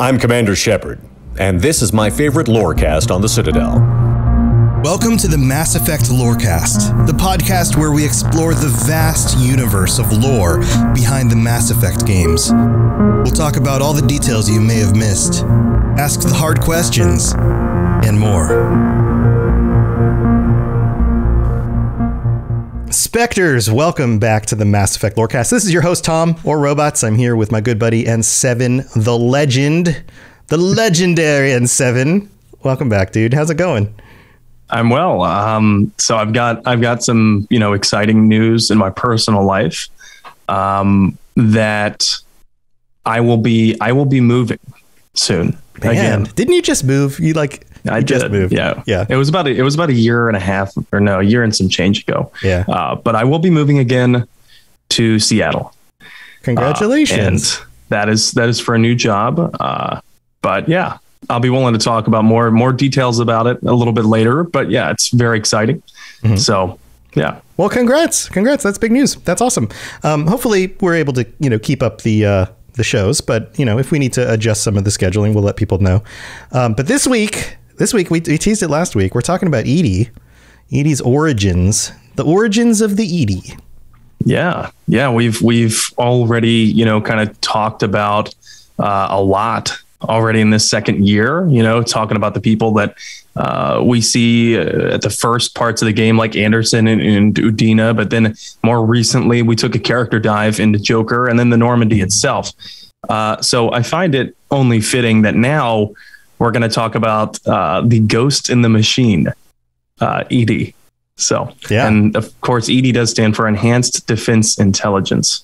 I'm Commander Shepard, and this is my favorite Lorecast on the Citadel. Welcome to the Mass Effect Lorecast, the podcast where we explore the vast universe of lore behind the Mass Effect games. We'll talk about all the details you may have missed, ask the hard questions, and more. Spectres, welcome back to the Mass Effect Lorecast. This is your host, Tom, or Robots. I'm here with my good buddy N7, the legend, the legendary N7. Welcome back, dude. How's it going? I'm well. So I've got some, exciting news in my personal life, that I will be moving soon. Man, again. Didn't you just move? I just moved. Yeah. It was about a year and a half, or no, a year and some change ago. Yeah. But I will be moving again to Seattle. Congratulations. And that is for a new job. But yeah, I'll be willing to talk about more details about it a little bit later. But yeah, it's very exciting. Mm-hmm. So yeah. Well, congrats. That's big news. That's awesome. Hopefully we're able to, keep up the shows, but if we need to adjust some of the scheduling, we'll let people know. But this week we teased it last week. We're talking about Edie's origins, the origins of the Edie. Yeah. We've already, kind of talked about a lot already in this second year, talking about the people that we see at the first parts of the game, like Anderson and Udina. But then more recently, we took a character dive into Joker and then the Normandy itself. So I find it only fitting that now we're going to talk about the Ghost in the Machine, EDI. So, yeah. And of course, EDI does stand for Enhanced Defense Intelligence.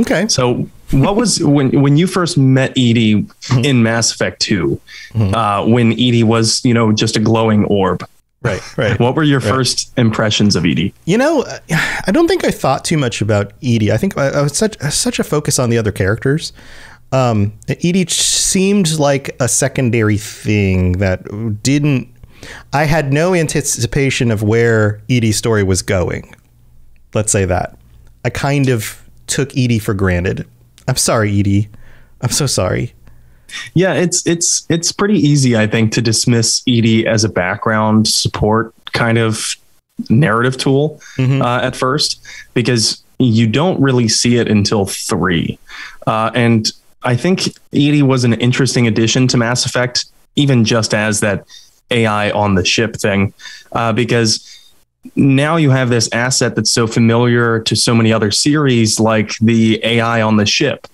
Okay. So what was when you first met EDI in Mass Effect 2, when EDI was, just a glowing orb? Right. What were your first impressions of EDI? I don't think I thought too much about EDI. I think I was such a focus on the other characters. EDI seemed like a secondary thing that I had no anticipation of where EDI's story was going. Let's say that. I kind of took EDI for granted. I'm sorry, EDI. I'm so sorry. Yeah, it's pretty easy, I think, to dismiss EDI as a background support kind of narrative tool at first, because you don't really see it until 3. And I think EDI was an interesting addition to Mass Effect, even just as that AI on the ship thing, because now you have this asset that's so familiar to so many other series, like the AI on the ship,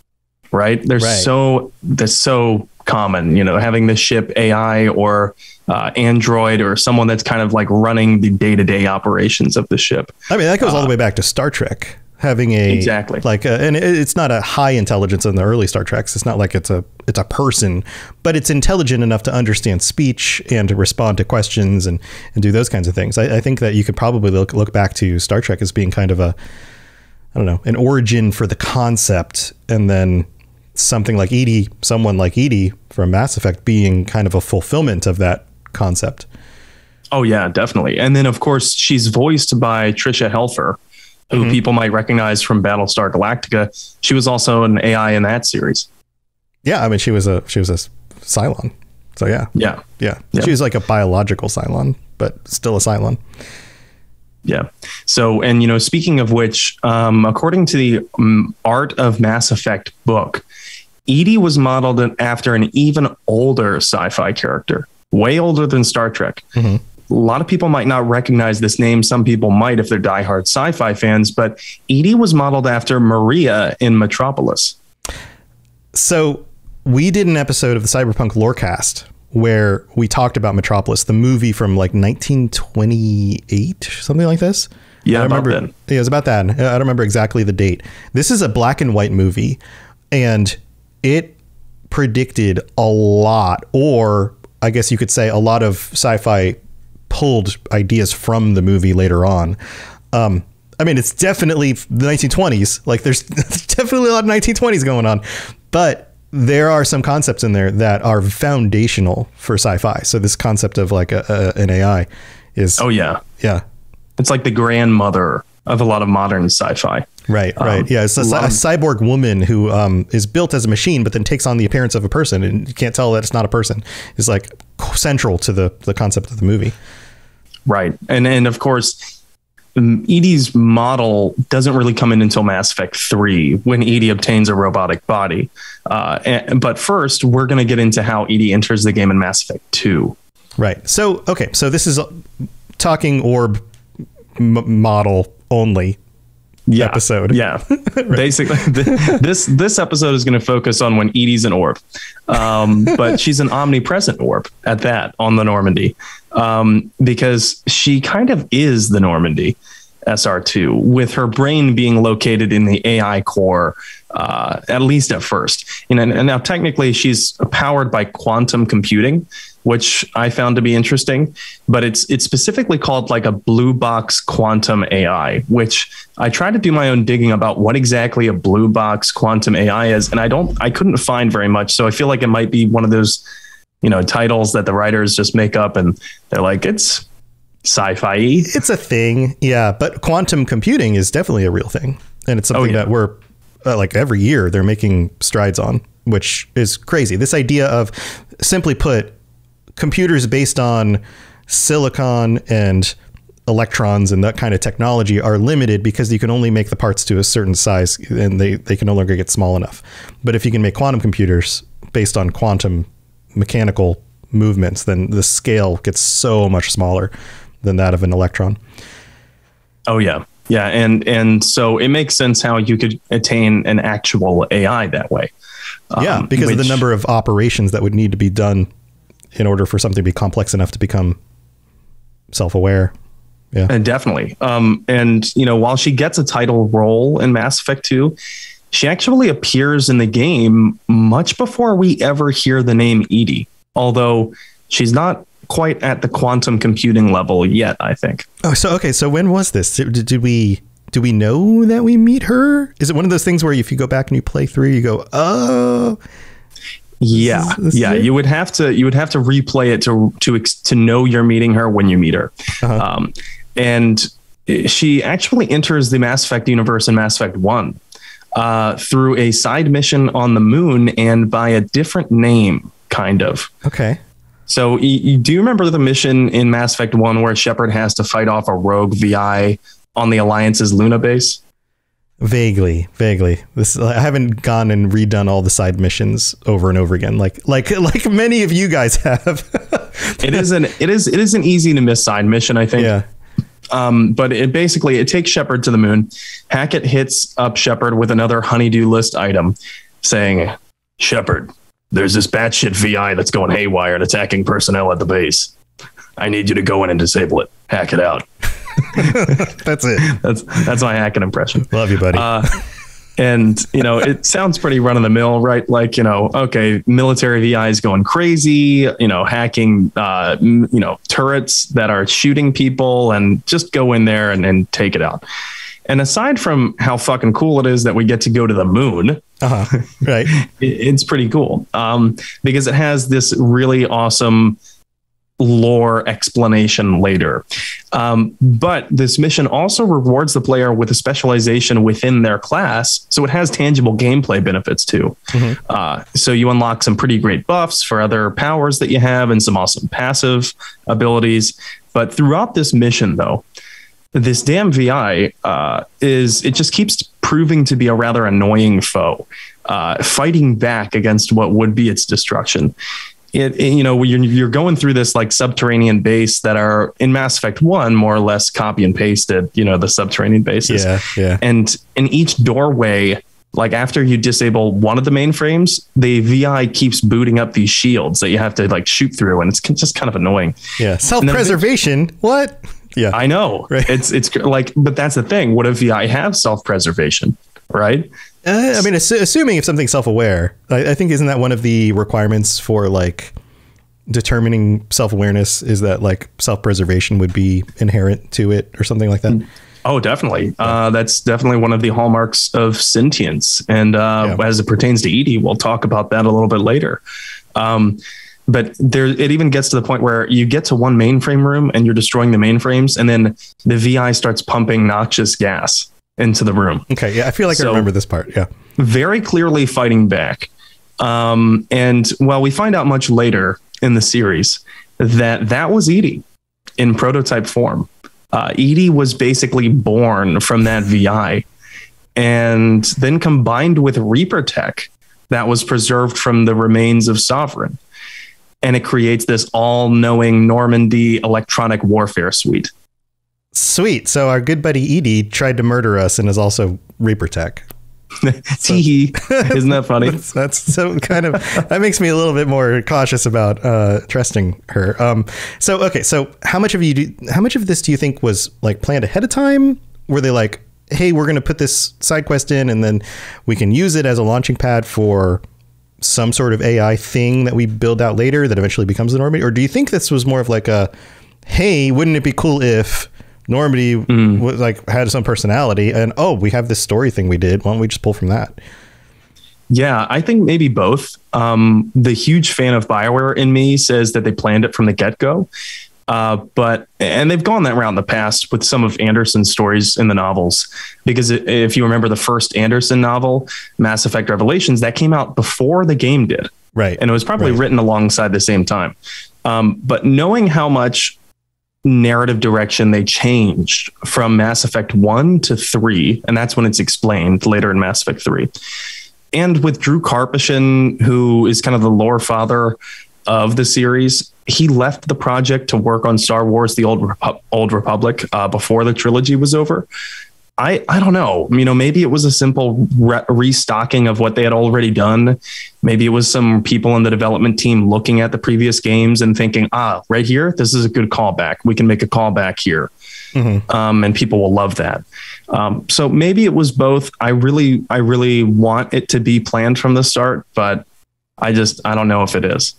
right? That's so common, having the ship AI or Android or someone that's kind of like running the day-to-day operations of the ship. I mean, that goes all the way back to Star Trek, having exactly and it's not a high intelligence in the early Star Treks. It's not like it's a person, but it's intelligent enough to understand speech and to respond to questions and do those kinds of things. I think that you could probably look back to Star Trek as being kind of an origin for the concept, and then someone like EDI from Mass Effect being kind of a fulfillment of that concept. Oh yeah, definitely. And then of course she's voiced by Tricia Helfer, who people might recognize from Battlestar Galactica. She was also an AI in that series. Yeah, I mean, she was a Cylon. So yeah. She was like a biological Cylon, but still a Cylon. Yeah. So, and speaking of which, according to the Art of Mass Effect book, EDI was modeled after an even older sci-fi character, way older than Star Trek. A lot of people might not recognize this name. Some people might if they're diehard sci-fi fans, but EDI was modeled after Maria in Metropolis. So we did an episode of the Cyberpunk Lorecast where we talked about Metropolis, the movie from like 1928, something like this. Yeah, I remember. Yeah, it was about that. I don't remember exactly the date. This is a black and white movie, and it predicted a lot, or I guess you could say a lot of sci-fi pulled ideas from the movie later on. I mean, it's definitely the 1920s. Like there's definitely a lot of 1920s going on, but there are some concepts in there that are foundational for sci-fi. So this concept of like an AI is. Oh yeah. Yeah. It's like the grandmother of a lot of modern sci-fi. Right. Yeah, it's a cyborg woman who is built as a machine, but then takes on the appearance of a person, and you can't tell that it's not a person. It's like central to the concept of the movie. Right. And of course, Edie's model doesn't really come in until Mass Effect 3 when Edie obtains a robotic body. But first, we're going to get into how Edie enters the game in Mass Effect 2. Right. So this is talking orb model only. Episode. Yeah. Right. Basically, this episode is going to focus on when Edie's an orb. But she's an omnipresent orb at that on the Normandy. Because she kind of is the Normandy SR2, with her brain being located in the AI core, at least at first. And now technically she's powered by quantum computing, which I found to be interesting, but it's specifically called like a blue box quantum AI, which I tried to do my own digging about what exactly a blue box quantum AI is. And I couldn't find very much. So I feel like it might be one of those, titles that the writers just make up and they're like, it's sci-fi. It's a thing. Yeah. But quantum computing is definitely a real thing. And it's something that we're like every year they're making strides on, which is crazy. This idea of, simply put, computers based on silicon and electrons and that kind of technology are limited because you can only make the parts to a certain size and they can no longer get small enough. But if you can make quantum computers based on quantum mechanical movements, then the scale gets so much smaller than that of an electron. Oh, yeah. Yeah. And so it makes sense how you could attain an actual AI that way. Yeah, because of the number of operations that would need to be done in order for something to be complex enough to become self-aware. Yeah, and definitely. And while she gets a title role in Mass Effect 2, she actually appears in the game much before we ever hear the name Edie, although she's not quite at the quantum computing level yet, I think. Oh, so when was this? Do we know that we meet her? Is it one of those things where if you go back and you play through, you go, oh, yeah. You would have to replay it to know you're meeting her when you meet her. Uh-huh. And she actually enters the Mass Effect universe in Mass Effect 1 through a side mission on the moon and by a different name, kind of. Okay. So do you remember the mission in Mass Effect 1 where Shepard has to fight off a rogue VI on the Alliance's Luna base? Vaguely. I haven't gone and redone all the side missions over and over again, like many of you guys have. It is an easy to miss side mission, I think. Yeah. But it takes Shepard to the moon. Hackett hits up Shepard with another honeydew list item, saying, "Shepard, there's this batshit VI that's going haywire and attacking personnel at the base. I need you to go in and disable it. Hack it out." That's it. That's my Hackett impression. Love you, buddy. And it sounds pretty run of the mill, right? Like, okay, military VIs going crazy, hacking, turrets that are shooting people, and just go in there and take it out. And aside from how fucking cool it is that we get to go to the moon, right? It's pretty cool because it has this really awesome lore explanation later. But this mission also rewards the player with a specialization within their class. So it has tangible gameplay benefits too. Mm-hmm. So you unlock some pretty great buffs for other powers that you have and some awesome passive abilities. But throughout this mission, though, this damn VI it just keeps proving to be a rather annoying foe, fighting back against what would be its destruction. You're going through this like subterranean base that are in Mass Effect 1 more or less copy and pasted, the subterranean bases. Yeah. And in each doorway, like after you disable one of the mainframes, the VI keeps booting up these shields that you have to like shoot through, and it's just kind of annoying. Yeah. Self-preservation. What? Yeah, I know. Right. It's like, but that's the thing. What if VI have self-preservation, right? I mean, assuming if something's self-aware, I think isn't that one of the requirements for like determining self-awareness is that like self-preservation would be inherent to it or something like that? Oh, definitely. That's definitely one of the hallmarks of sentience. And as it pertains to Edie, we'll talk about that a little bit later. But it even gets to the point where you get to one mainframe room and you're destroying the mainframes, and then the VI starts pumping noxious gas into the room. Okay, yeah, I feel like I remember this part. Yeah, very clearly fighting back. And well, we find out much later in the series that was Edie in prototype form. Edie was basically born from that VI, and then combined with Reaper tech that was preserved from the remains of Sovereign. And it creates this all-knowing Normandy electronic warfare suite. Sweet. So our good buddy Edie tried to murder us and is also Reaper tech. Tee. Isn't that funny? That's so kind of, that makes me a little bit more cautious about trusting her. So how much of this do you think was like planned ahead of time? Were they like, hey, we're going to put this side quest in and then we can use it as a launching pad for some sort of AI thing that we build out later that eventually becomes the Normandy? Or do you think this was more of like a, hey, wouldn't it be cool if Normandy was like had some personality and, oh, we have this story thing we did. Why don't we just pull from that? Yeah, I think maybe both. The huge fan of BioWare in me says that they planned it from the get-go. And they've gone that route in the past with some of Anderson's stories in the novels, because if you remember the first Anderson novel, Mass Effect Revelations, that came out before the game did. Right. And it was probably written alongside the same time. But knowing how much narrative direction they changed from Mass Effect 1 to 3, and that's when it's explained later in Mass Effect 3. And with Drew Karpyshyn, who is kind of the lore father of the series, he left the project to work on Star Wars: The Old Republic before the trilogy was over. I don't know. Maybe it was a simple restocking of what they had already done. Maybe it was some people in the development team looking at the previous games and thinking, right here, this is a good callback. We can make a callback here. Mm-hmm. And people will love that. So maybe it was both. I really want it to be planned from the start, but I don't know if it is.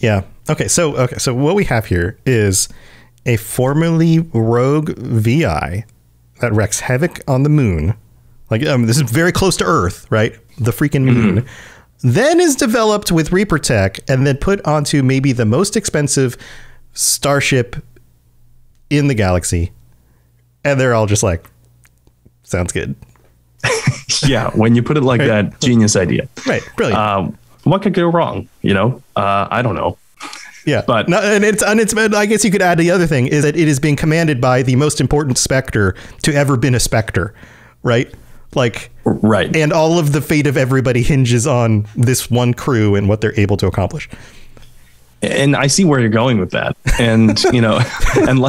Yeah. Okay. So what we have here is a formerly rogue VI that wreaks havoc on the moon. Like, this is very close to Earth, right? The freaking moon. Mm-hmm. Then is developed with Reaper tech and then put onto maybe the most expensive starship in the galaxy. And they're all just like, sounds good. Yeah. When you put it like that, genius idea. Right. Brilliant. What could go wrong? I don't know. Yeah, but I guess you could add the other thing is that it is being commanded by the most important Spectre to ever been a Spectre, right? Right. And all of the fate of everybody hinges on this one crew and what they're able to accomplish. And I see where you're going with that. And, and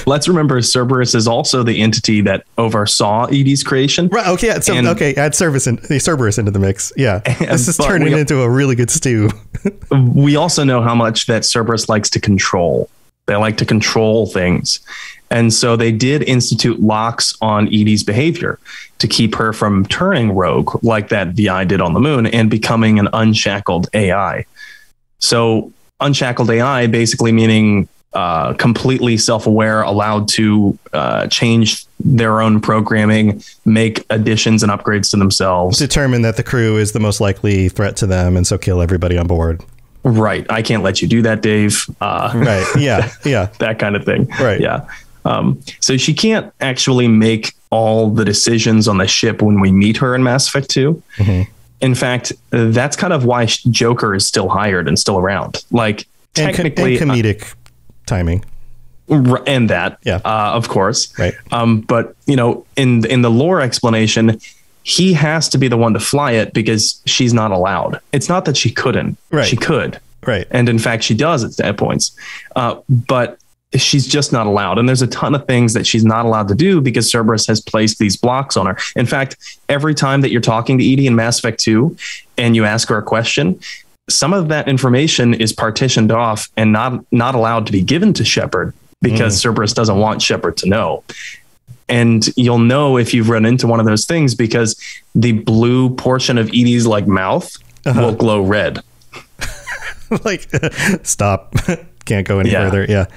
let's remember Cerberus is also the entity that oversaw Edie's creation. Right. Okay. Add Cerberus into the mix. Yeah. This is turning into a really good stew. We also know how much that Cerberus likes to control. They like to control things. And so they did institute locks on Edie's behavior to keep her from turning rogue like that VI did on the moon and becoming an unshackled AI. So unshackled AI basically meaning completely self-aware, allowed to change their own programming, make additions and upgrades to themselves. Determine that the crew is the most likely threat to them, and so kill everybody on board. Right. I can't let you do that, Dave. Right. Yeah. Yeah. That kind of thing. Right. Yeah. So she can't actually make all the decisions on the ship when we meet her in Mass Effect 2. Mm-hmm. In fact, that's kind of why Joker is still hired and still around. Like, technically, and comedic timing, and that, yeah, of course, right. But in the lore explanation, he has to be the one to fly it because she's not allowed. It's not that she couldn't, right? She could, right? And in fact, she does at points, but she's just not allowed. And there's a ton of things that she's not allowed to do because Cerberus has placed these blocks on her. In fact, every time that you're talking to Edie in Mass Effect 2 and you ask her a question, some of that information is partitioned off and not allowed to be given to Shepard because Cerberus doesn't want Shepard to know. And you'll know if you've run into one of those things because the blue portion of Edie's mouth will glow red. Stop. Can't go any further. Yeah.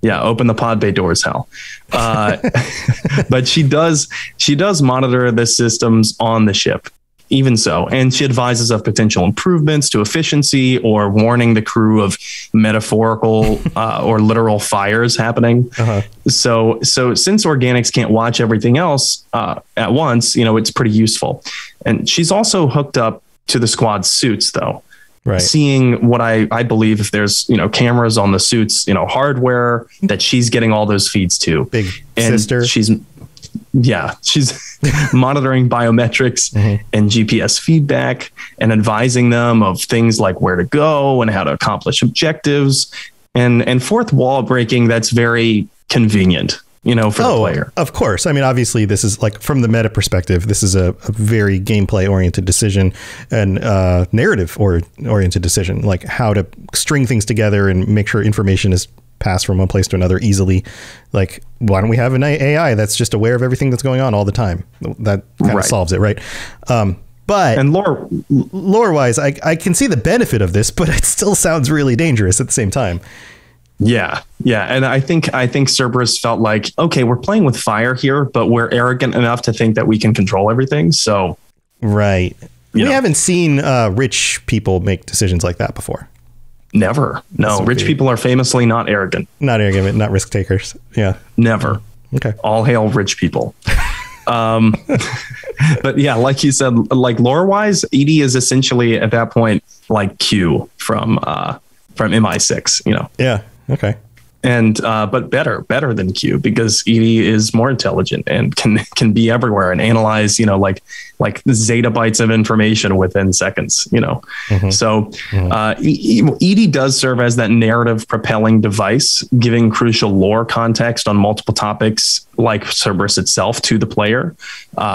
Yeah, open the pod bay doors, Hal. But she does monitor the systems on the ship. even so. And she advises of potential improvements to efficiency or warning the crew of metaphorical or literal fires happening. So since organics can't watch everything else at once, it's pretty useful. And she's also hooked up to the squad's suits, though. Right. Seeing what I believe, if there's, cameras on the suits, hardware that she's getting all those feeds to. Big sister. She's monitoring biometrics and GPS feedback and advising them of things like where to go and how to accomplish objectives, and fourth wall breaking. That's very convenient, for the player. Of course. I mean, obviously this is like, from the meta perspective, this is a very gameplay oriented decision and narrative oriented decision, like how to string things together and make sure information is passed from one place to another easily. Like, why don't we have an AI that's just aware of everything that's going on all the time? That kind of solves it, right? But and lore wise, I can see the benefit of this, but it still sounds really dangerous at the same time. Yeah. And I think Cerberus felt like, okay, we're playing with fire here, but we're arrogant enough to think that we can control everything. So, right. We haven't seen rich people make decisions like that before. Never. No, rich people are famously not arrogant. Not arrogant, not risk takers. Yeah. Never. Okay. All hail rich people. But yeah, like you said, like lore wise, Edie is essentially at that point like Q from MI6, Yeah. Okay. And but better than Q, because Edie is more intelligent and can be everywhere and analyze, like zettabytes of information within seconds, So Edie does serve as that narrative propelling device, giving crucial lore context on multiple topics like Cerberus itself to the player,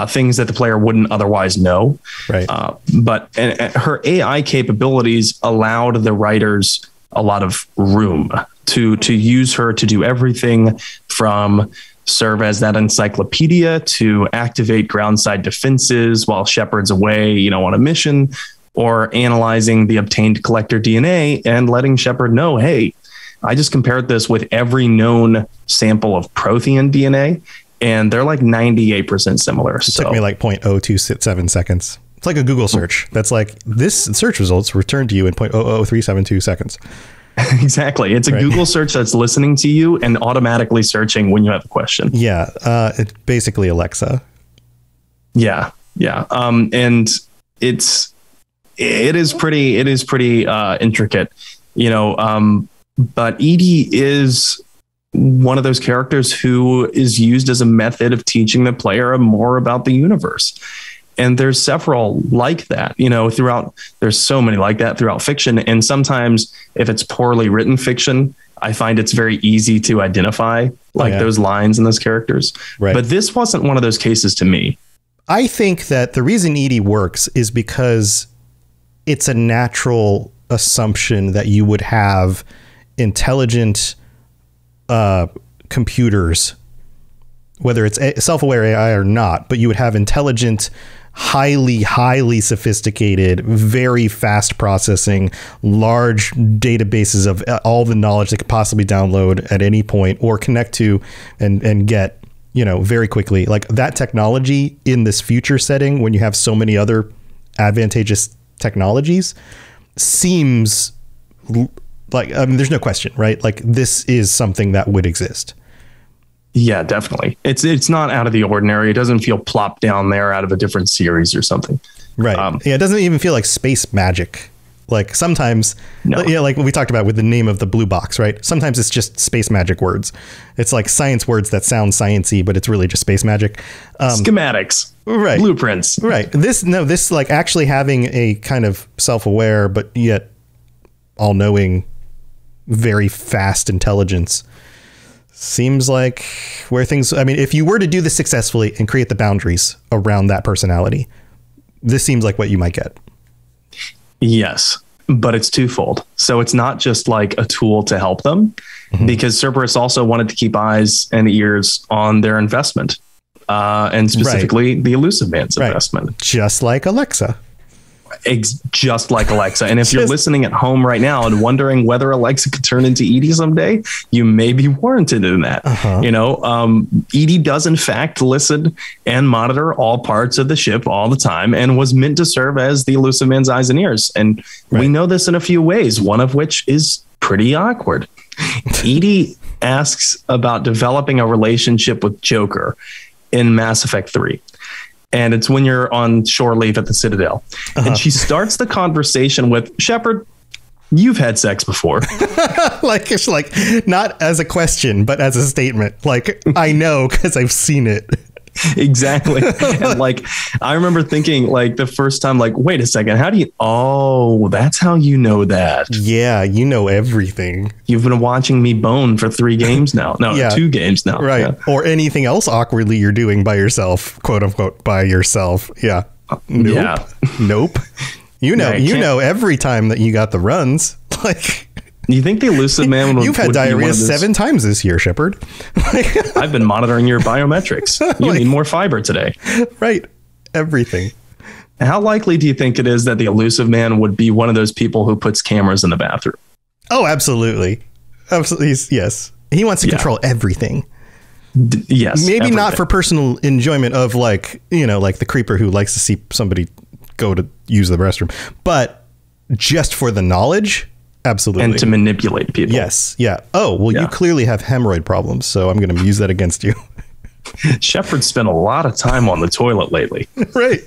things that the player wouldn't otherwise know. Right. But her AI capabilities allowed the writers a lot of room to use her to do everything from serve as that encyclopedia to activate groundside defenses while Shepard's away, on a mission, or analyzing the obtained collector DNA and letting Shepard know, hey, I just compared this with every known sample of Prothean DNA, and they're like 98% similar. It took me like 0.027 seconds. It's like a Google search. That's like, this search results returned to you in 0.00372 seconds. Exactly. It's a Google search that's listening to you and automatically searching when you have a question. Yeah. It's basically Alexa. Yeah. And it is pretty intricate, but Edie is one of those characters who is used as a method of teaching the player more about the universe. And there's several like that, there's so many like that throughout fiction. And sometimes if it's poorly written fiction, I find it's very easy to identify those lines and those characters. Right. But this wasn't one of those cases to me. I think that the reason Edie works is because it's a natural assumption that you would have intelligent computers, whether it's self-aware AI or not, but you would have intelligent, highly sophisticated, very fast processing, large databases of all the knowledge they could possibly download at any point or connect to and get, very quickly. Like that technology in this future setting, when you have so many other advantageous technologies, seems like, there's no question, right? Like this is something that would exist. Yeah, definitely. It's not out of the ordinary. It doesn't feel plopped down there out of a different series or something. Right. Yeah, it doesn't even feel like space magic. Like sometimes, like what we talked about with the name of the blue box, right? Sometimes it's just space magic words. It's like science words that sound sciencey, but it's really just space magic. Schematics. Right. Blueprints. Right. This like actually having a kind of self-aware, but yet all-knowing, very fast intelligence seems like where things, if you were to do this successfully and create the boundaries around that personality, this seems like what you might get. Yes, but it's twofold. So it's not just like a tool to help them, because Cerberus also wanted to keep eyes and ears on their investment, and specifically the Elusive Man's investment. Just like Alexa. just like Alexa. And if you're listening at home right now and wondering whether Alexa could turn into Edie someday, you may be warranted in that. Edie does in fact listen and monitor all parts of the ship all the time, and was meant to serve as the elusive man's eyes and ears. And we know this in a few ways, one of which is pretty awkward. Edie asks about developing a relationship with Joker in Mass Effect 3. And it's when you're on shore leave at the Citadel. And she starts the conversation with, Shepard, you've had sex before. Like, it's like, not as a question, but as a statement. Like, I know because I've seen it. Exactly. And like, I remember thinking like the first time, like, wait a second, how do you, oh, that's how you know that. Yeah. You know everything. You've been watching me bone for 3 games now. No, 2 games now. Right. Yeah. Or anything else awkwardly you're doing by yourself, quote unquote, by yourself. Yeah. Nope. Yeah. Nope. You know, every time that you got the runs, like, you think the elusive man would, you've had diarrhea 7 times this year, Shepard. I've been monitoring your biometrics. You need more fiber today. Right. Everything. How likely do you think it is that the elusive man would be one of those people who puts cameras in the bathroom? Oh, absolutely. Absolutely. Yes. He wants to control everything. Yes. Maybe everything. not for personal enjoyment of like, like the creeper who likes to see somebody go to use the restroom, but just for the knowledge. Absolutely. And to manipulate people. Yes. Yeah. Oh, well, you clearly have hemorrhoid problems, so I'm going to use that against you. Shepard spent a lot of time on the toilet lately. Right.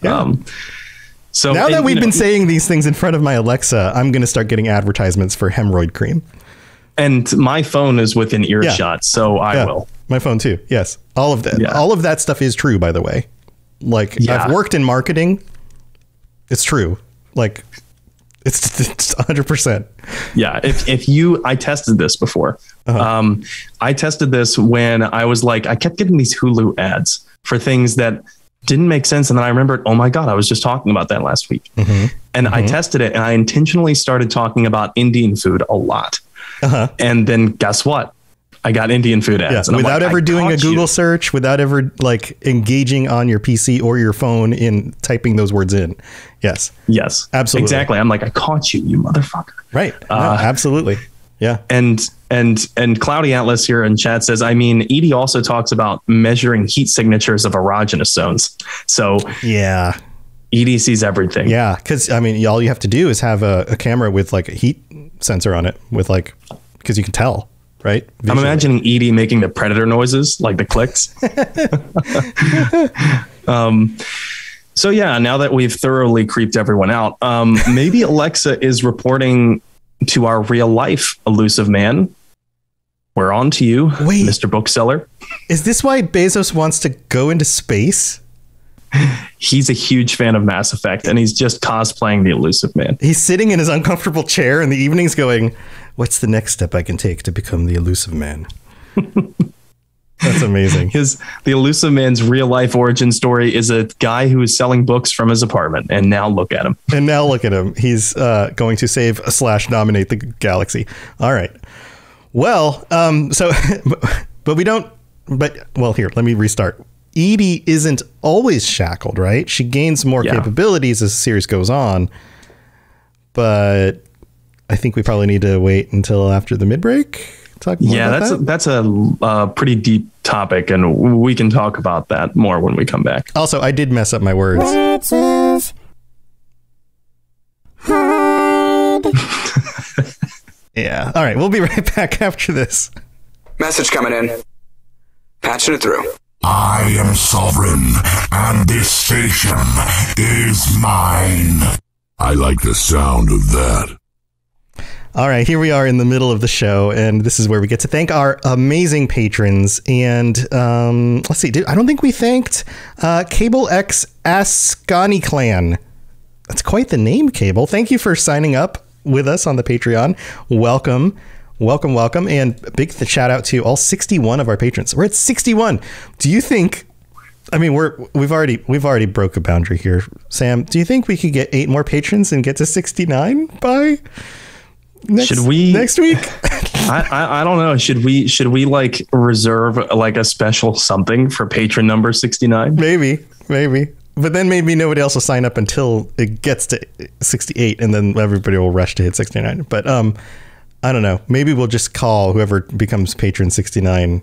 Yeah. So now that we've been saying these things in front of my Alexa, I'm going to start getting advertisements for hemorrhoid cream. And my phone is within earshot, so I will. My phone too. Yes. All of that. Yeah. All of that stuff is true, by the way. Like, I've worked in marketing. It's true. Like, it's 100%. Yeah. I tested this before. I tested this when I was like, I kept getting these Hulu ads for things that didn't make sense. And then I remembered, oh my God, I was just talking about that last week. And I tested it, and I intentionally started talking about Indian food a lot. And then guess what? I got Indian food ads. And without ever doing a Google search, without ever like engaging on your PC or your phone in typing those words in. Yes. Absolutely. Exactly. I'm like, I caught you, you motherfucker. Right. No, absolutely. Yeah. And Cloudy Atlas here in chat says, I mean, Edie also talks about measuring heat signatures of erogenous zones. So yeah, Edie sees everything. Yeah. Cause I mean, all you have to do is have a camera with like a heat sensor on it with like, because you can tell. Right. Visually. I'm imagining Edie making the predator noises, like the clicks. So yeah, now that we've thoroughly creeped everyone out, maybe Alexa is reporting to our real life elusive man. We're on to you, Mr. Bookseller. Is this why Bezos wants to go into space? He's a huge fan of Mass Effect, and he's just cosplaying the elusive man. He's sitting in his uncomfortable chair in the evenings going, what's the next step I can take to become the elusive man? That's amazing. The elusive man's real life origin story is a guy who is selling books from his apartment. And now look at him. He's going to save / dominate the galaxy. All right. Well, here, let me restart. Edie isn't always shackled, right? She gains more capabilities as the series goes on, but I think we probably need to wait until after the mid-break. That's a pretty deep topic, and we can talk about that more when we come back. Also, I did mess up my words. Yeah. All right. We'll be right back after this. Message coming in. Patching it through. I am sovereign, and this station is mine. I like the sound of that. All right, here we are in the middle of the show, and this is where we get to thank our amazing patrons. And let's see, I don't think we thanked Cable X Ascani Clan. That's quite the name, Cable. Thank you for signing up with us on the Patreon. Welcome. And big shout out to all 61 of our patrons. We're at 61. Do you think, I mean, we've already broke a boundary here. Sam, do you think we could get 8 more patrons and get to 69 by next week? I don't know. Should we like reserve like a special something for patron number 69? Maybe. But then maybe nobody else will sign up until it gets to 68, and then everybody will rush to hit 69. But I don't know. Maybe we'll just call whoever becomes patron 69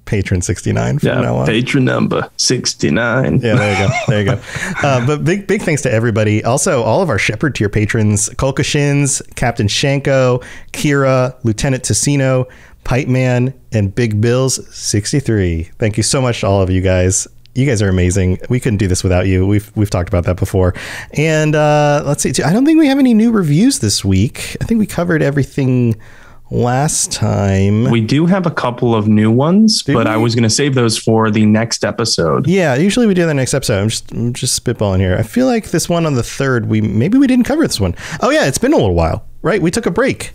from now on. Patron number 69. Yeah, there you go. But big thanks to everybody. Also, all of our Shepherd tier patrons: Kolka Shins, Captain Shanko, Kira, Lieutenant Tessino, Pipe Man, and Big Bills 63. Thank you so much to all of you guys. You guys are amazing. We couldn't do this without you. We've talked about that before. And let's see. I don't think we have any new reviews this week. I think we covered everything last time. We do have a couple of new ones, but I was going to save those for the next episode. Yeah, usually we do the next episode. I'm just spitballing here. I feel like this one on the 3rd, maybe we didn't cover this one. Oh yeah, it's been a little while, right? We took a break.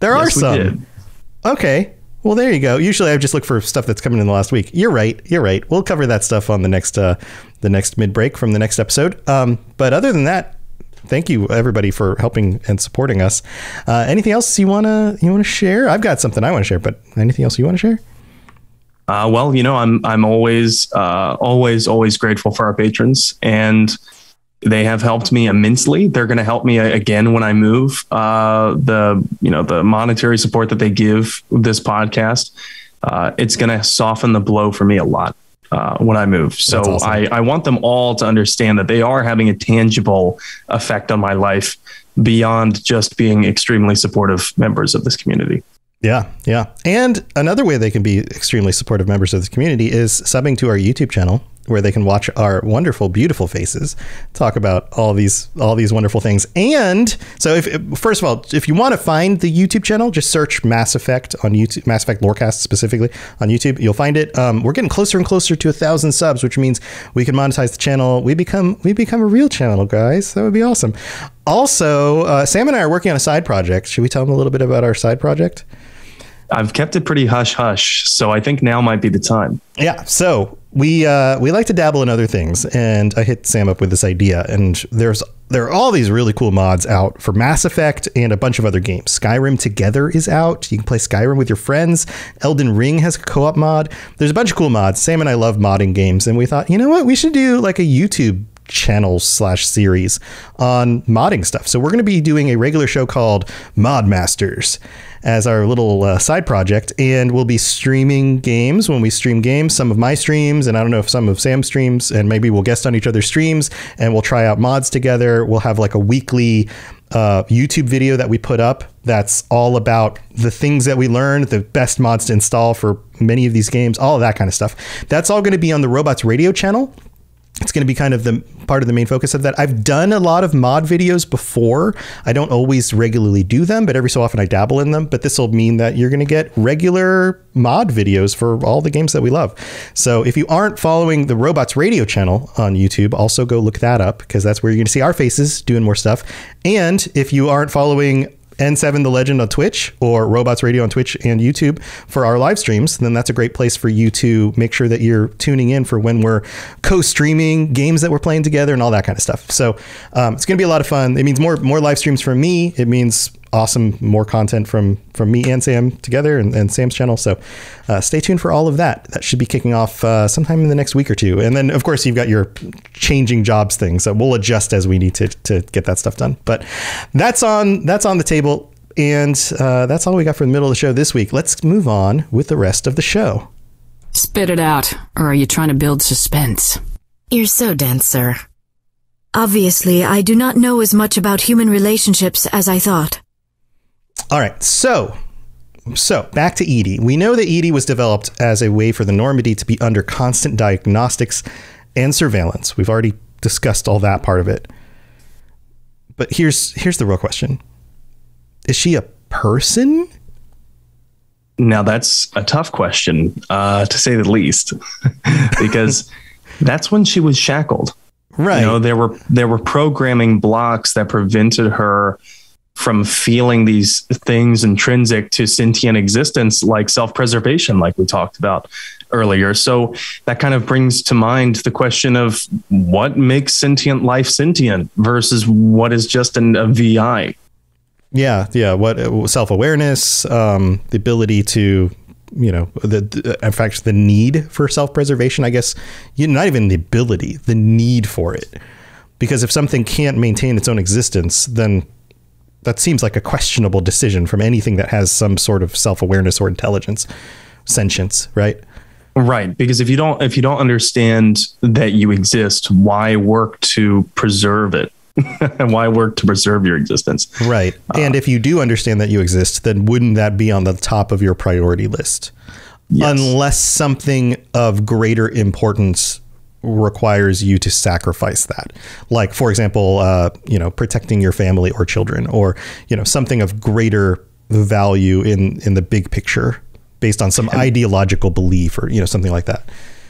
There are some. We did. Okay. Well, there you go. Usually I just look for stuff that's coming in the last week. You're right. We'll cover that stuff on the next mid-break from the next episode. But other than that, thank you everybody for helping and supporting us. Anything else you want to share? I've got something I want to share, but anything else you want to share? Well, I'm always grateful for our patrons, and they have helped me immensely. They're going to help me again when I move. The monetary support that they give this podcast, it's going to soften the blow for me a lot when I move. So awesome. I want them all to understand that they are having a tangible effect on my life beyond just being extremely supportive members of this community. Yeah. And another way they can be extremely supportive members of the community is subbing to our YouTube channel, where they can watch our wonderful, beautiful faces, talk about all these wonderful things. And so first of all, if you want to find the YouTube channel, just search Mass Effect on YouTube, Mass Effect Lorecast specifically on YouTube. You'll find it. We're getting closer and closer to 1,000 subs, which means we can monetize the channel. We become a real channel, guys. That would be awesome. Also, Sam and I are working on a side project. Should we tell them a little bit about our side project? I've kept it pretty hush-hush, so I think now might be the time. Yeah, so we like to dabble in other things, and I hit Sam up with this idea, and there are all these really cool mods out for Mass Effect and a bunch of other games. Skyrim Together is out. You can play Skyrim with your friends. Elden Ring has a co-op mod. There's a bunch of cool mods. Sam and I love modding games, and we thought, you know what, we should do like a YouTube channel / series on modding stuff. So we're going to be doing a regular show called Mod Masters as our little side project, and we'll be streaming games when we stream games, some of my streams, and I don't know if some of Sam's streams, and maybe we'll guest on each other's streams, and we'll try out mods together. We'll have like a weekly YouTube video that we put up that's all about the things that we learned, the best mods to install for many of these games, all of that kind of stuff. That's all going to be on the Robots Radio channel. It's going to be kind of the part of the main focus of that. I've done a lot of mod videos before. I don't always regularly do them, but every so often I dabble in them. But this will mean that you're going to get regular mod videos for all the games that we love. So if you aren't following the Robots Radio channel on YouTube, also go look that up, because that's where you're going to see our faces doing more stuff. And if you aren't following N7 The Legend on Twitch, or Robots Radio on Twitch and YouTube for our live streams, then that's a great place for you to make sure that you're tuning in for when we're co-streaming games that we're playing together and all that kind of stuff. So it's going to be a lot of fun. It means more live streams from me. It means awesome more content from me and Sam together, and Sam's channel. So stay tuned for all of that. That should be kicking off sometime in the next week or two. And then of course you've got your changing jobs thing, so we'll adjust as we need to get that stuff done. But that's on the table, and that's all we got for the middle of the show this week. Let's move on with the rest of the show. Spit it out, or are you trying to build suspense? You're so dense, sir. Obviously, I do not know as much about human relationships as I thought. All right, so back to Edie. We know that Edie was developed as a way for the Normandy to be under constant diagnostics and surveillance. We've already discussed all that part of it. But here's the real question. Is she a person? Now, that's a tough question, to say the least, because that's when she was shackled. Right. You know, there were programming blocks that prevented her from feeling these things intrinsic to sentient existence, like self-preservation, like we talked about earlier. So that kind of brings to mind the question of what makes sentient life sentient versus what is just a VI. Yeah. What self-awareness, the ability to in fact, the need for self-preservation, I guess, not even the ability, the need for it. Because if something can't maintain its own existence, then that seems like a questionable decision from anything that has some sort of self-awareness or intelligence, sentience, right? Right, because if you don't understand that you exist, why work to preserve it? And why work to preserve your existence? Right. And if you do understand that you exist, then wouldn't that be on the top of your priority list? Yes. Unless something of greater importance requires you to sacrifice that. Like, for example, protecting your family or children, or, something of greater value in the big picture based on some ideological belief or, something like that.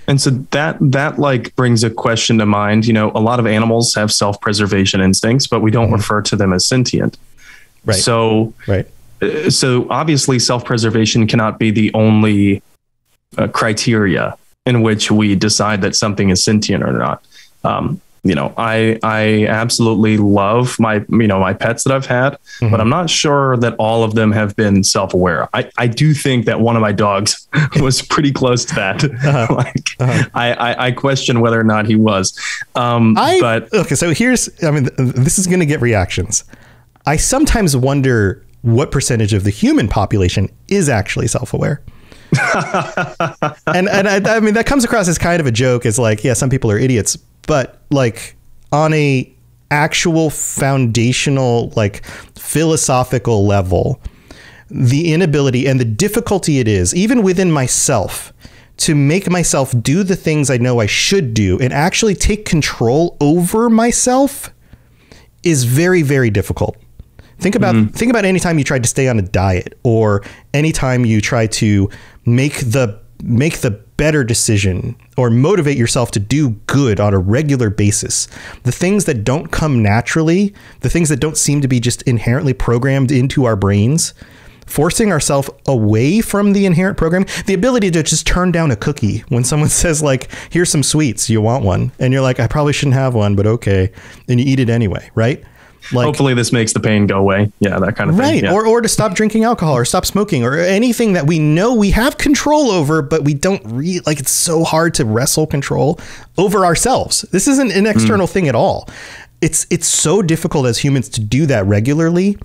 And so that like brings a question to mind. A lot of animals have self-preservation instincts, but we don't refer to them as sentient. Right. So obviously self-preservation cannot be the only criteria in which we decide that something is sentient or not. I absolutely love my pets that I've had, but I'm not sure that all of them have been self-aware. I do think that one of my dogs was pretty close to that. I question whether or not he was. Okay, so this is going to get reactions. I sometimes wonder what percentage of the human population is actually self-aware. and I mean, that comes across as kind of a joke, as like, yeah, some people are idiots, but like on a actual foundational, like philosophical level, the inability and the difficulty it is, even within myself, to make myself do the things I know I should do and actually take control over myself is very, very difficult. Think about any time you tried to stay on a diet, or any time you try to make the better decision or motivate yourself to do good on a regular basis. The things that don't come naturally, the things that don't seem to be just inherently programmed into our brains, forcing ourselves away from the inherent program, the ability to just turn down a cookie when someone says like, here's some sweets, you want one? And you're like, I probably shouldn't have one, but okay. And you eat it anyway, right? Like, hopefully this makes the pain go away. Yeah, that kind of thing. Right. Yeah. Or to stop drinking alcohol, or stop smoking, or anything that we know we have control over, but we don't like, it's so hard to wrestle control over ourselves. This isn't an external thing at all. It's so difficult as humans to do that regularly.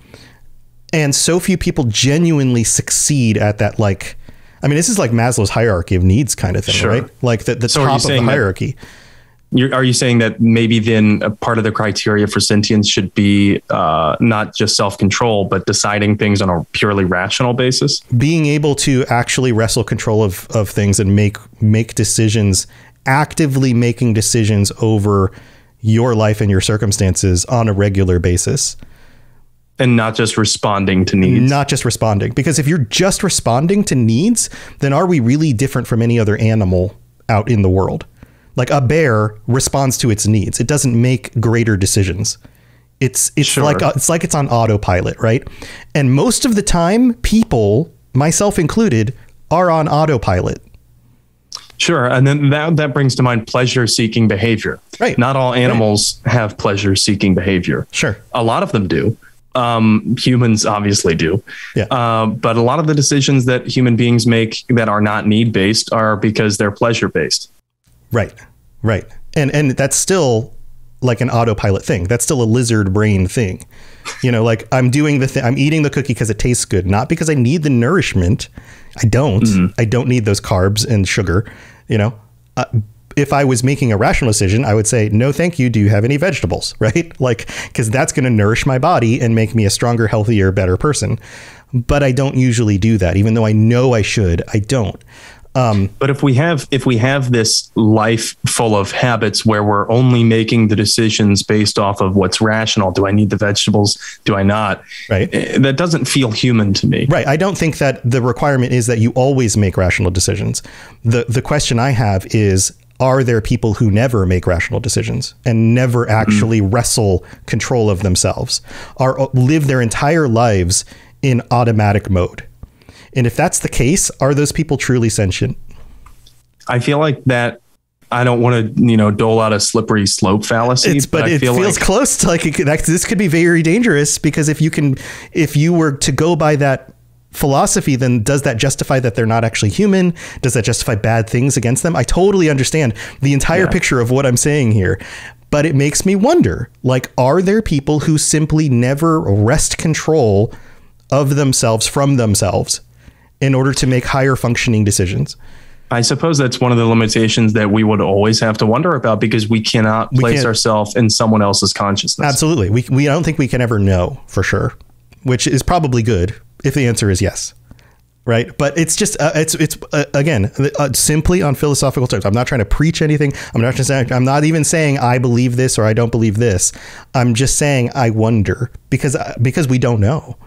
And so few people genuinely succeed at that. Like, I mean, this is like Maslow's hierarchy of needs kind of thing, sure. right? Like the top of the hierarchy. Are you saying that maybe then a part of the criteria for sentience should be not just self-control, but deciding things on a purely rational basis? Being able to actually wrestle control of things and make decisions, actively making decisions over your life and your circumstances on a regular basis. And not just responding to needs. Not just responding. Because if you're just responding to needs, then are we really different from any other animal out in the world? Like a bear responds to its needs. It doesn't make greater decisions. It's sure. like it's on autopilot, right? And most of the time, people, myself included, are on autopilot. Sure. And then that brings to mind pleasure-seeking behavior. Right. Not all animals have pleasure-seeking behavior. Sure. A lot of them do. Humans obviously do. Yeah. But a lot of the decisions that human beings make that are not need-based are because they're pleasure-based. Right. And that's still like an autopilot thing. That's still a lizard brain thing. Like I'm doing I'm eating the cookie because it tastes good, not because I need the nourishment. I don't need those carbs and sugar. If I was making a rational decision, I would say, no, thank you. Do you have any vegetables? Right. Like, because that's going to nourish my body and make me a stronger, healthier, better person. But I don't usually do that, even though I know I should. I don't. But if we have this life full of habits where we're only making the decisions based off of what's rational, do I need the vegetables? Do I not? Right. That doesn't feel human to me. Right. I don't think that the requirement is that you always make rational decisions. The question I have is, are there people who never make rational decisions and never actually wrestle control of themselves, or live their entire lives in automatic mode? And if that's the case, are those people truly sentient? I feel like that. I don't want to, dole out a slippery slope fallacy, but it feels close to like this could be very dangerous, because if you were to go by that philosophy, then does that justify that they're not actually human? Does that justify bad things against them? I totally understand the entire picture of what I'm saying here, but it makes me wonder, like, are there people who simply never wrest control of themselves from themselves in order to make higher functioning decisions? I suppose that's one of the limitations that we would always have to wonder about, because we cannot place ourselves in someone else's consciousness. Absolutely. We don't think we can ever know for sure, which is probably good if the answer is yes. Right. But it's just again, simply on philosophical terms. I'm not trying to preach anything. I'm not even saying I believe this or I don't believe this. I'm just saying I wonder because we don't know.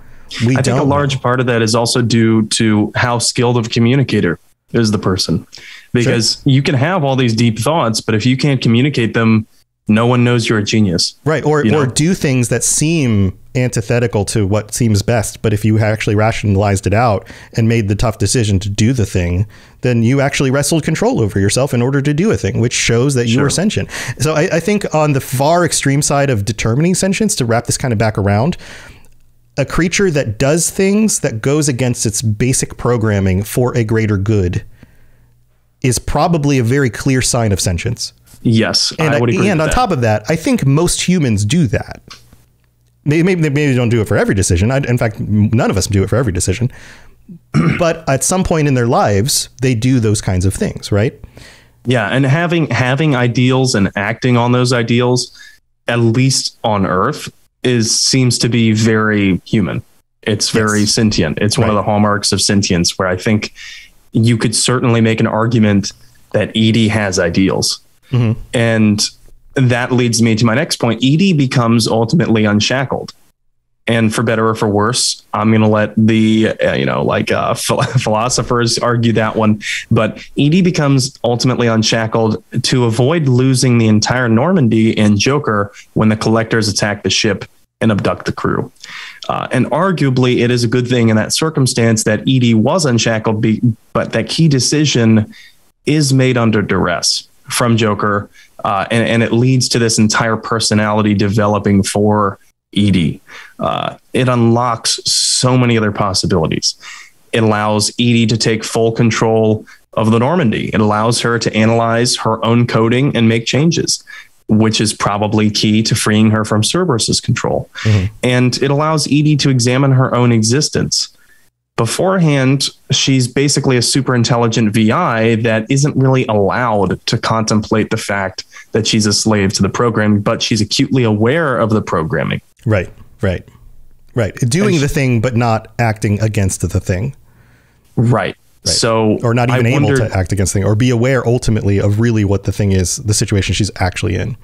I think a large part of that is also due to how skilled of a communicator is the person, because you can have all these deep thoughts, but if you can't communicate them, no one knows you're a genius. Right. Or do things that seem antithetical to what seems best. But if you actually rationalized it out and made the tough decision to do the thing, then you actually wrestled control over yourself in order to do a thing, which shows that you were sentient. So I think on the far extreme side of determining sentience, to wrap this kind of back around, a creature that does things that goes against its basic programming for a greater good is probably a very clear sign of sentience. Yes, I would agree. And on top of that, I think most humans do that. Maybe they don't do it for every decision. In fact, none of us do it for every decision. But at some point in their lives, they do those kinds of things, right? Yeah, and having ideals and acting on those ideals, at least on Earth, seems to be very human. It's very sentient. It's one of the hallmarks of sentience, where I think you could certainly make an argument that Edie has ideals. Mm-hmm. And that leads me to my next point. Edie becomes ultimately unshackled. And for better or for worse, I'm going to let the, philosophers argue that one. But Edie becomes ultimately unshackled to avoid losing the entire Normandy and Joker when the collectors attack the ship and abduct the crew. And arguably, it is a good thing in that circumstance that Edie was unshackled, but that key decision is made under duress from Joker. And it leads to this entire personality developing for Edie. It unlocks so many other possibilities. It allows Edie to take full control of the Normandy. It allows her to analyze her own coding and make changes, which is probably key to freeing her from Cerberus's control. Mm-hmm. And it allows Edie to examine her own existence. Beforehand, she's basically a super intelligent VI that isn't really allowed to contemplate the fact that she's a slave to the program, but she's acutely aware of the programming. Right. Doing the thing, but not acting against the thing. Right. So, or not even able to act against the thing, or be aware ultimately of really what the thing is, the situation she's actually in.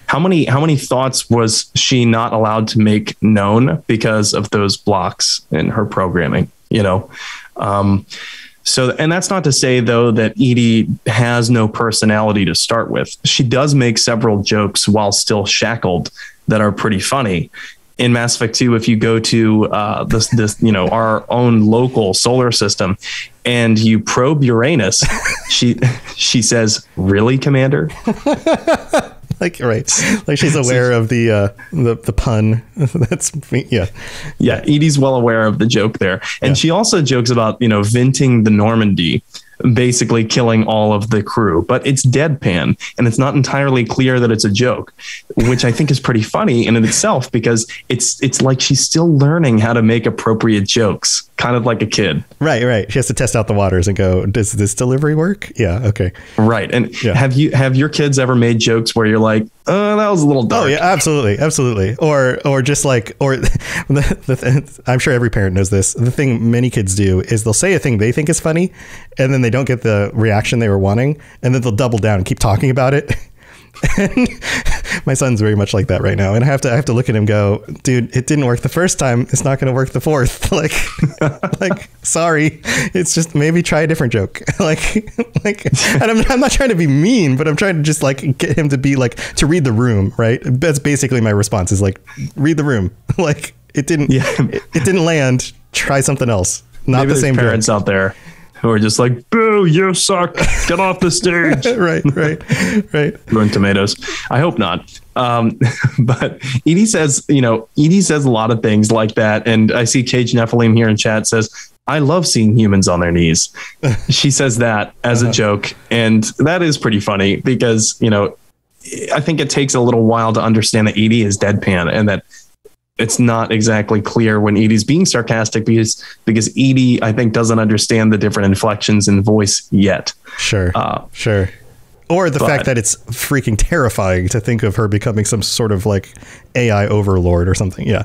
How many thoughts was she not allowed to make known because of those blocks in her programming? So, and that's not to say, though, that Edie has no personality to start with. She does make several jokes while still shackled that are pretty funny. In Mass Effect 2, if you go to our own local solar system and you probe Uranus, she says, "Really, Commander?" Like she's aware of the pun. That's Edie's well aware of the joke there, and she also jokes about venting the Normandy, basically killing all of the crew, but it's deadpan and it's not entirely clear that it's a joke, which I think is pretty funny in itself, because it's like she's still learning how to make appropriate jokes, kind of like a kid. Right. She has to test out the waters and go, does this delivery work? Yeah. Okay. Right. And have your kids ever made jokes where you're like, oh, that was a little dark? Oh yeah, absolutely. Or just like, I'm sure every parent knows this. The thing many kids do is they'll say a thing they think is funny, and then they don't get the reaction they were wanting, and then they'll double down and keep talking about it. And my son's very much like that right now, and I have to look at him and go, dude, it didn't work the first time, it's not going to work the fourth. Like sorry, it's just, maybe try a different joke. And I'm not trying to be mean, but I'm trying to just like get him to be like, to read the room, right? That's basically my response, is like, read the room. Like it didn't land, try something else. Not maybe the same parents joke. Out there who are just like, boo, you suck, get off the stage. right. Ruin tomatoes. I hope not. But Edie says a lot of things like that. And I see Cage Nephilim here in chat says, I love seeing humans on their knees. She says that as a joke. And that is pretty funny because, you know, I think it takes a little while to understand that Edie is deadpan and that it's not exactly clear when Edie's being sarcastic because Edie, I think, doesn't understand the different inflections in voice yet. Sure. Sure. Or the fact that it's freaking terrifying to think of her becoming some sort of like AI overlord or something. Yeah.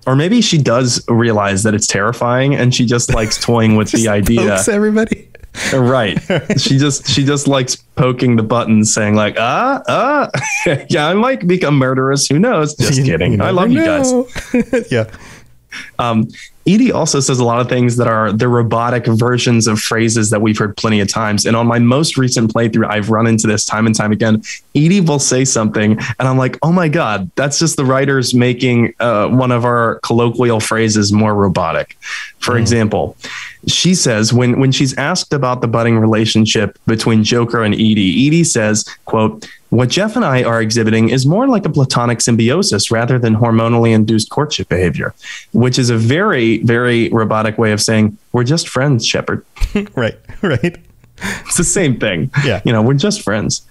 Or maybe she does realize that it's terrifying and she just likes toying with the idea. Pokes everybody. Right. She just likes poking the buttons saying like, yeah, I might become murderous. Who knows? Just kidding. I love you guys. Yeah. Edie also says a lot of things that are the robotic versions of phrases that we've heard plenty of times. And on my most recent playthrough, I've run into this time and time again. Edie will say something and I'm like, oh my God, that's just the writers making one of our colloquial phrases more robotic. For example, she says when she's asked about the budding relationship between Joker and Edie says, quote, "What Jeff and I are exhibiting is more like a platonic symbiosis rather than hormonally induced courtship behavior," which is a very, very robotic way of saying we're just friends, Shepard. Right. It's the same thing. Yeah. You know, we're just friends.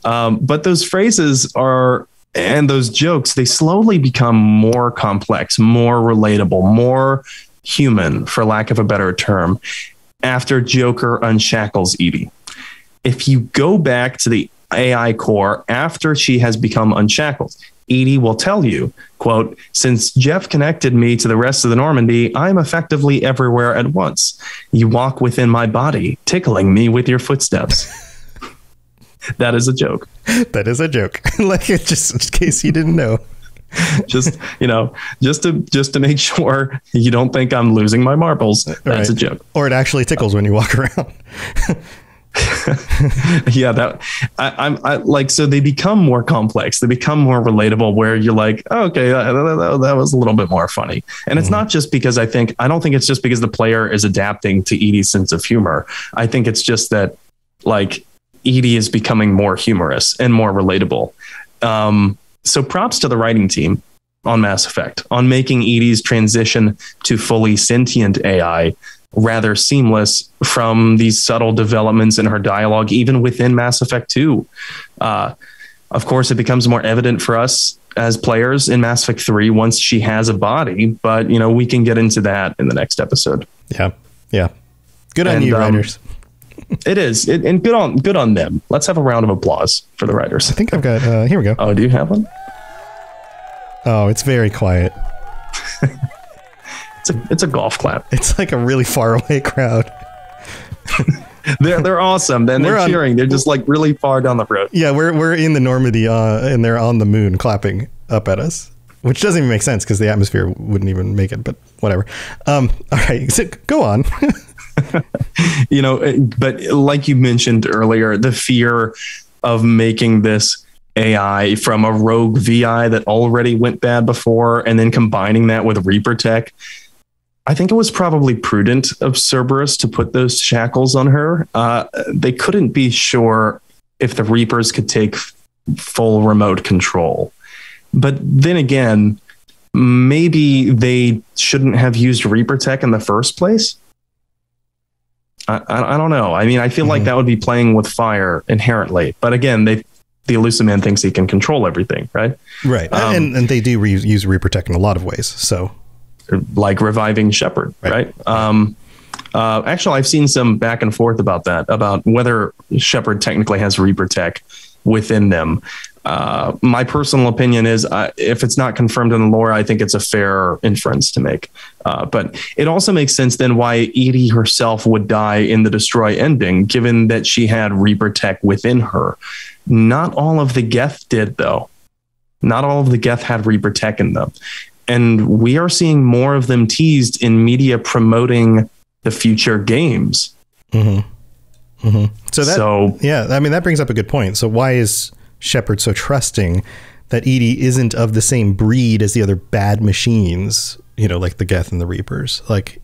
But those phrases and those jokes, they slowly become more complex, more relatable, more human, for lack of a better term, after Joker unshackles Edie. If you go back to the AI core after she has become unshackled, Edie will tell you, quote, "Since Jeff connected me to the rest of the Normandy, I'm effectively everywhere at once. You walk within my body, tickling me with your footsteps." That is a joke. That is a joke. Like, just in case you didn't know. Just to make sure you don't think I'm losing my marbles. That's a joke. Or it actually tickles when you walk around. Yeah, that I like, so they become more complex. They become more relatable where you're like, oh, okay, that was a little bit more funny. And it's not just because I don't think it's just because the player is adapting to Edie's sense of humor. I think it's just that like Edie is becoming more humorous and more relatable. So props to the writing team on Mass Effect on making Edie's transition to fully sentient AI rather seamless from these subtle developments in her dialogue, even within Mass Effect 2. Of course, it becomes more evident for us as players in Mass Effect 3 once she has a body, but you know, we can get into that in the next episode. Yeah. Good on you, writers. It is. And good on them. Let's have a round of applause for the writers. I think I've got, here we go. Oh, do you have one? Oh, it's very quiet. It's a golf clap. It's like a really far away crowd. They're awesome. Then they're cheering. They're just like really far down the road. Yeah, we're in the Normandy and they're on the moon clapping up at us, which doesn't even make sense because the atmosphere wouldn't even make it, but whatever. All right, so go on. You know, but like you mentioned earlier, the fear of making this AI from a rogue VI that already went bad before and then combining that with Reaper tech. I think it was probably prudent of Cerberus to put those shackles on her. They couldn't be sure if the Reapers could take full remote control. But then again, maybe they shouldn't have used Reaper tech in the first place. I don't know. I mean, I feel like that would be playing with fire inherently. But again, the Elusive Man thinks he can control everything, right? Right. And they do use Reaper tech in a lot of ways. So, like reviving Shepard, right? Actually, I've seen some back and forth about that, about whether Shepard technically has Reaper tech within them. My personal opinion is if it's not confirmed in the lore, I think it's a fair inference to make. But it also makes sense then why Edie herself would die in the Destroy ending, given that she had Reaper tech within her. Not all of the Geth did, though. Not all of the Geth had Reaper tech in them. And we are seeing more of them teased in media promoting the future games. So yeah, I mean, that brings up a good point. So why is Shepard so trusting that Edie isn't of the same breed as the other bad machines, you know, like the Geth and the Reapers? Like,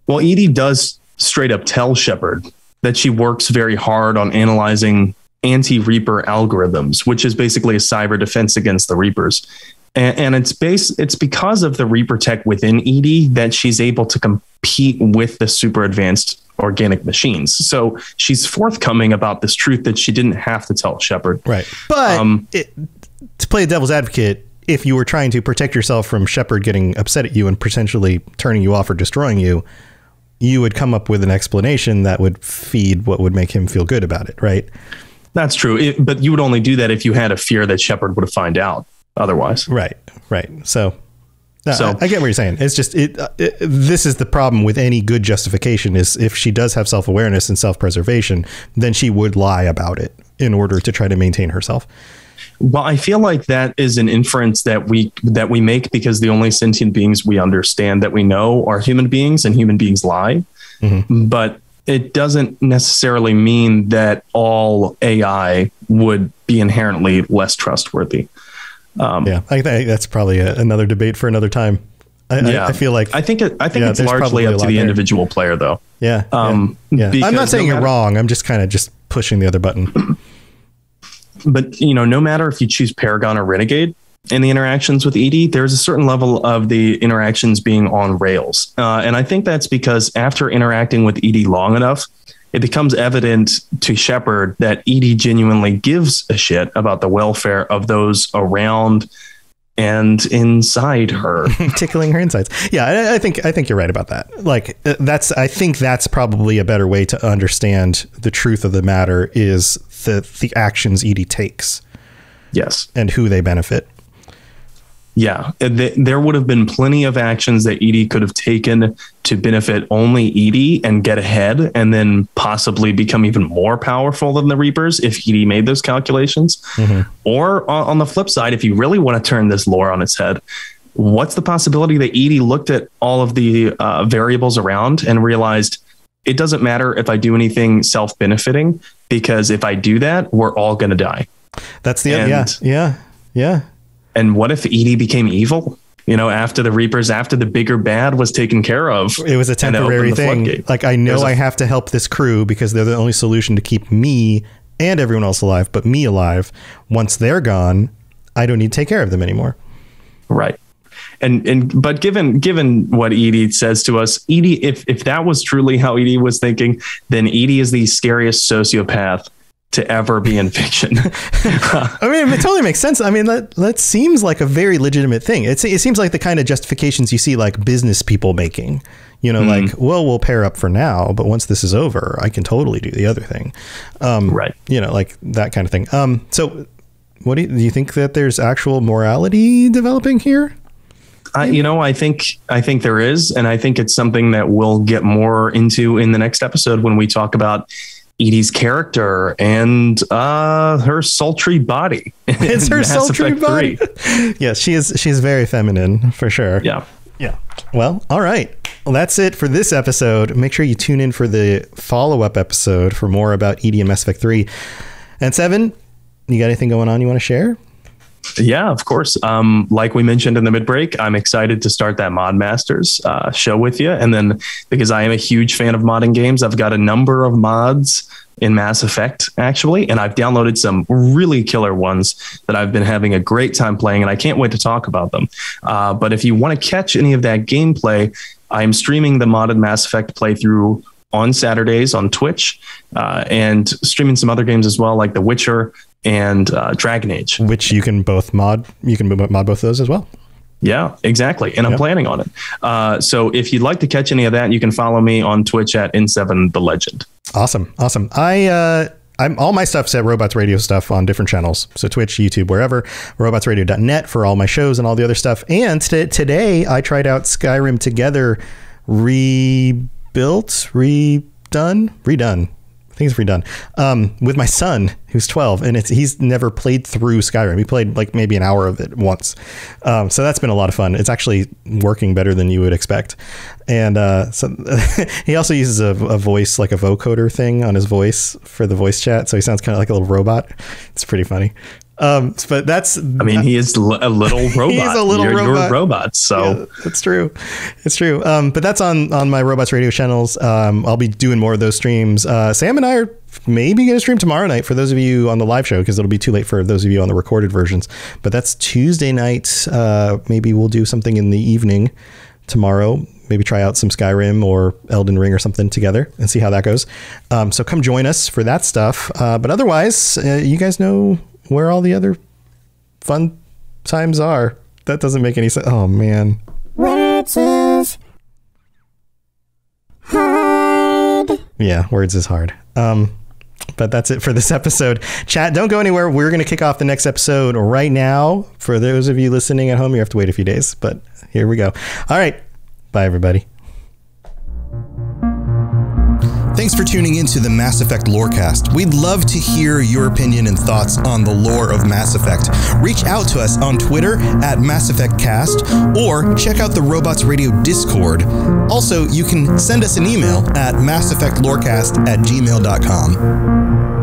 well, Edie does straight up tell Shepard that she works very hard on analyzing anti-Reaper algorithms, which is basically a cyber defense against the Reapers. And it's because of the Reaper tech within Edie that she's able to compete with the super advanced organic machines. So she's forthcoming about this truth that she didn't have to tell Shepard. Right. But to play devil's advocate, if you were trying to protect yourself from Shepard getting upset at you and potentially turning you off or destroying you, you would come up with an explanation that would feed what would make him feel good about it, right? That's true. But you would only do that if you had a fear that Shepard would have found out otherwise. Right. So I get what you're saying. It's just this is the problem with any good justification is if she does have self-awareness and self-preservation, then she would lie about it in order to try to maintain herself. Well, I feel like that is an inference that we make because the only sentient beings we understand that we know are human beings, and human beings lie. Mm-hmm. But it doesn't necessarily mean that all AI would be inherently less trustworthy. I think that's probably another debate for another time. I feel like I think it's largely up to the individual player, though. Yeah. I'm not saying you're wrong. I'm just kind of pushing the other button. But no matter if you choose Paragon or Renegade in the interactions with Edie, there's a certain level of the interactions being on rails, and I think that's because after interacting with Edie long enough, it becomes evident to Shepard that Edie genuinely gives a shit about the welfare of those around and inside her. Tickling her insides. Yeah, I think you're right about that. Like I think that's probably a better way to understand the truth of the matter is the actions Edie takes. Yes. And who they benefit. Yeah, there would have been plenty of actions that Edie could have taken to benefit only Edie and get ahead and then possibly become even more powerful than the Reapers if Edie made those calculations. Mm-hmm. Or on the flip side, if you really want to turn this lore on its head, what's the possibility that Edie looked at all of the variables around and realized it doesn't matter if I do anything self-benefiting because if I do that, we're all going to die. That's the end. Yeah. And what if Edie became evil? After the Reapers, after the bigger bad was taken care of. It was a temporary thing. Like, I know I have to help this crew because they're the only solution to keep me and everyone else alive, but me alive. Once they're gone, I don't need to take care of them anymore. Right. But given what Edie says to us, Edie, if that was truly how Edie was thinking, then Edie is the scariest sociopath to ever be in fiction. I mean, it totally makes sense. I mean, that seems like a very legitimate thing. It seems like the kind of justifications you see like business people making, like, well, we'll pair up for now, but once this is over, I can totally do the other thing. Right. Like that kind of thing. So what do you think that there's actual morality developing here? I think there is. And I think it's something that we'll get more into in the next episode when we talk about Edie's character and her sultry body. It's her sultry body. Yes, she's very feminine for sure. Yeah. Well, all right. Well, that's it for this episode. Make sure you tune in for the follow-up episode for more about Edie and Mass Effect 3. And Seven, you got anything going on you want to share? Yeah, of course. Like we mentioned in the mid-break, I'm excited to start that Mod Masters show with you. And then because I am a huge fan of modding games, I've got a number of mods in Mass Effect, actually. And I've downloaded some really killer ones that I've been having a great time playing, and I can't wait to talk about them. But if you want to catch any of that gameplay, I'm streaming the modded Mass Effect playthrough on Saturdays on Twitch and streaming some other games as well, like The Witcher and Dragon Age, which you can both mod. You can mod both of those as well. Yeah, exactly. And I'm planning on it. So if you'd like to catch any of that, you can follow me on Twitch at N7 The Legend. Awesome. I'm all my stuff's at Robots Radio stuff on different channels. So Twitch, YouTube, wherever. robotsradio.net for all my shows and all the other stuff. And today I tried out Skyrim Together redone. I think it's redone with my son who's 12, and he's never played through Skyrim. He played like maybe an hour of it once. So that's been a lot of fun. It's actually working better than you would expect. And so he also uses a voice, like a vocoder thing on his voice for the voice chat. So he sounds kind of like a little robot. It's pretty funny. But that's, I mean, he is a little robot. He's a little robot. You're robots. So yeah, it's true. It's true. But that's on my Robots Radio channels. I'll be doing more of those streams. Sam and I are maybe going to stream tomorrow night for those of you on the live show, because it'll be too late for those of you on the recorded versions. But that's Tuesday night. Maybe we'll do something in the evening tomorrow. Maybe try out some Skyrim or Elden Ring or something together and see how that goes. So come join us for that stuff. But otherwise, you guys know where all the other fun times are. That doesn't make any sense. Oh, man. Words is hard. Yeah, words is hard. But that's it for this episode. Chat, don't go anywhere. We're going to kick off the next episode right now. For those of you listening at home, you have to wait a few days. But here we go. All right. Bye, everybody. Thanks for tuning in to the Mass Effect Lorecast. We'd love to hear your opinion and thoughts on the lore of Mass Effect. Reach out to us on Twitter at Mass Effect Cast, or check out the Robots Radio Discord. Also, you can send us an email at masseffectlorecast@gmail.com.